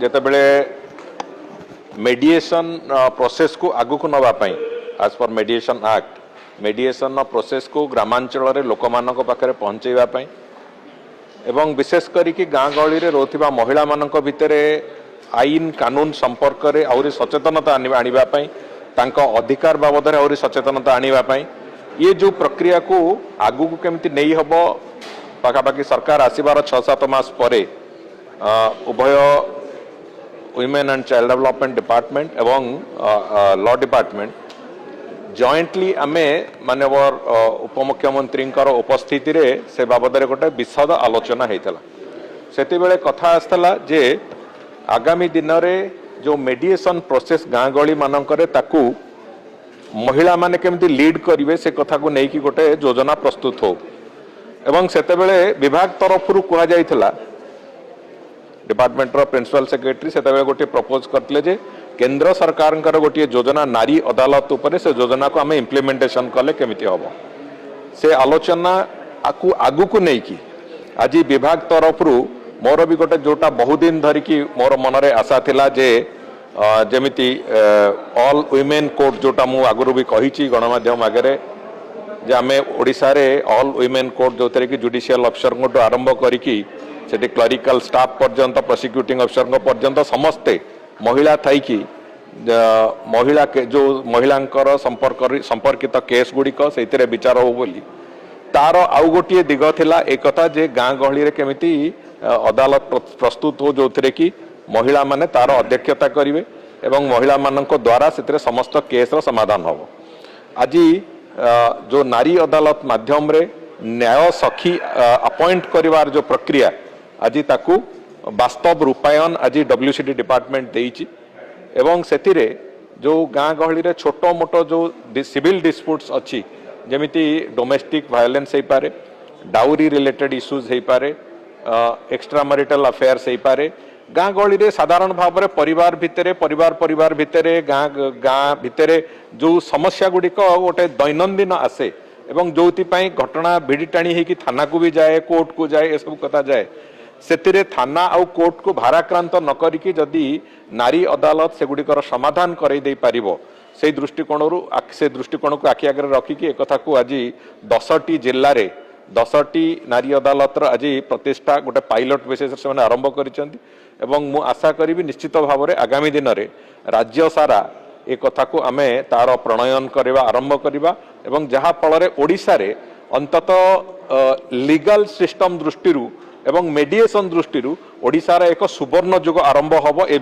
ଯେତେବେଳେ मेडिएशन प्रोसेस को आगु को नवापाई आज पर मेडिएशन एक्ट मेडिएशन प्रोसेस को ग्रामांचल रे लोक मानक पाखरे पहुंचेबा पाई एवं विशेष करी कि गाँ गहली रे रोथिबा महिला मानक भितरे आईन कानून संपर्क रे आउरी सचेतनता आनिबा पाई तांको अधिकार बाबद रे आउरी सचेतनता आनिबा पाई ये जो प्रक्रिया को आगु को केमती नहीं हबो पाखापाखि सरकार आसीबार 6-7 मास परे उभय women and child development department एवं लॉ डिपार्टमेंट जॉइंटली आमे माननीय उपमुख्यमंत्री उपस्थिति रे से बाबद रे गोटे विशद आलोचना होता से बेले कथा आसला जे आगामी दिन रे जो मेडिएशन प्रोसेस गाँ गली मानकरे ताकू महिला माने केमती लीड करिवे से कथा को नेकी गोटे योजना प्रस्तुत हो एवं सेते बेले विभाग तरफ कह जाइथिला डिपार्टमेंट प्रिंसिपल सेक्रेटरी से गोटे प्रपोज करते जे केंद्र सरकार गोटे योजना नारी अदालत उपरे से योजना को आम इम्प्लीमेंटेशन कले केमिति हम से आलोचना आगु को नहीं आज विभाग तरफ मोर भी गोटे जोटा बहुत दिन धरिकी मोर मनरे आशा थिला जे जेमिति ऑल वुमेन कोर्ट जोटा मु आगुरु भी कही गणमाध्यम आगे जे आम ओडिशा रे ऑल वुमेन कोर्ट जो थे कि जुडिशियल अफिसर आरंभ करिकी सेठी क्लरिकल स्टाफ पर्यंत प्रोसिक्यूटिंग अफिसर पर्यंत समस्ते महिला थी कि महिला जो महिलांकर संपर्कित केस गुड़िक से विचार हो बोली तार आउ गोटे दिग थिला एक कथा जे गाँ गहली रे केमिति अदालत प्रस्तुत हो जो थे कि महिला माने तार अध्यक्षता करिवे एवं महिला मानक द्वारा से समस्त केस रो समाधान हो आज जो नारी अदालत माध्यम रे न्याय सखी अपॉइंट करिवार जो प्रक्रिया आज ताकू वास्तव रूपायन आज डब्ल्यूसीडी डिपार्टमेंट देइछि एवं सेतिरे जो गाँ गहली रे छोटो मोटो जो सिविल डिस्प्यूट्स अच्छी जेमिति डोमेस्टिक वायलेंस हो पारे डाउरी रिलेटेड इश्यूज हो पारे एक्स्ट्रा मैरिटल अफेयर्स हो पारे गाँ गहली रे साधारण भाव में परिवार भितरे गाँ भितरे जो समस्या गुड़िक गोटे दैनंदिन आसे एवं जो घटना भिड़ी टाणी होगी थाना को भी जाए कोर्ट को जाए सब कथा जाए से थाना आउ कोर्ट को भाराक्रांत न करिकी जदि नारी अदालत से गुड़िकर समाधान करई दे पारिबो से दृष्टिकोण को आखि आगे रखिकी एक कथा को आज 10टी जिल्ला रे 10टी नारी अदालत आज प्रतिष्ठा गोटे पायलट बेसिस से आरंभ करिसेंती एवं मु आशा करी निश्चित भाव में आगामी दिन में राज्य सारा एक कथा को आमे तार प्रणयन करवा आरंभ करवा एवं जहा फल ओडिशा रे अंततः लीगल सिस्टम दृष्टि एवं मेडिएशन दृष्टि ओडिशा रे एक सुवर्ण युग आरंभ हबो ए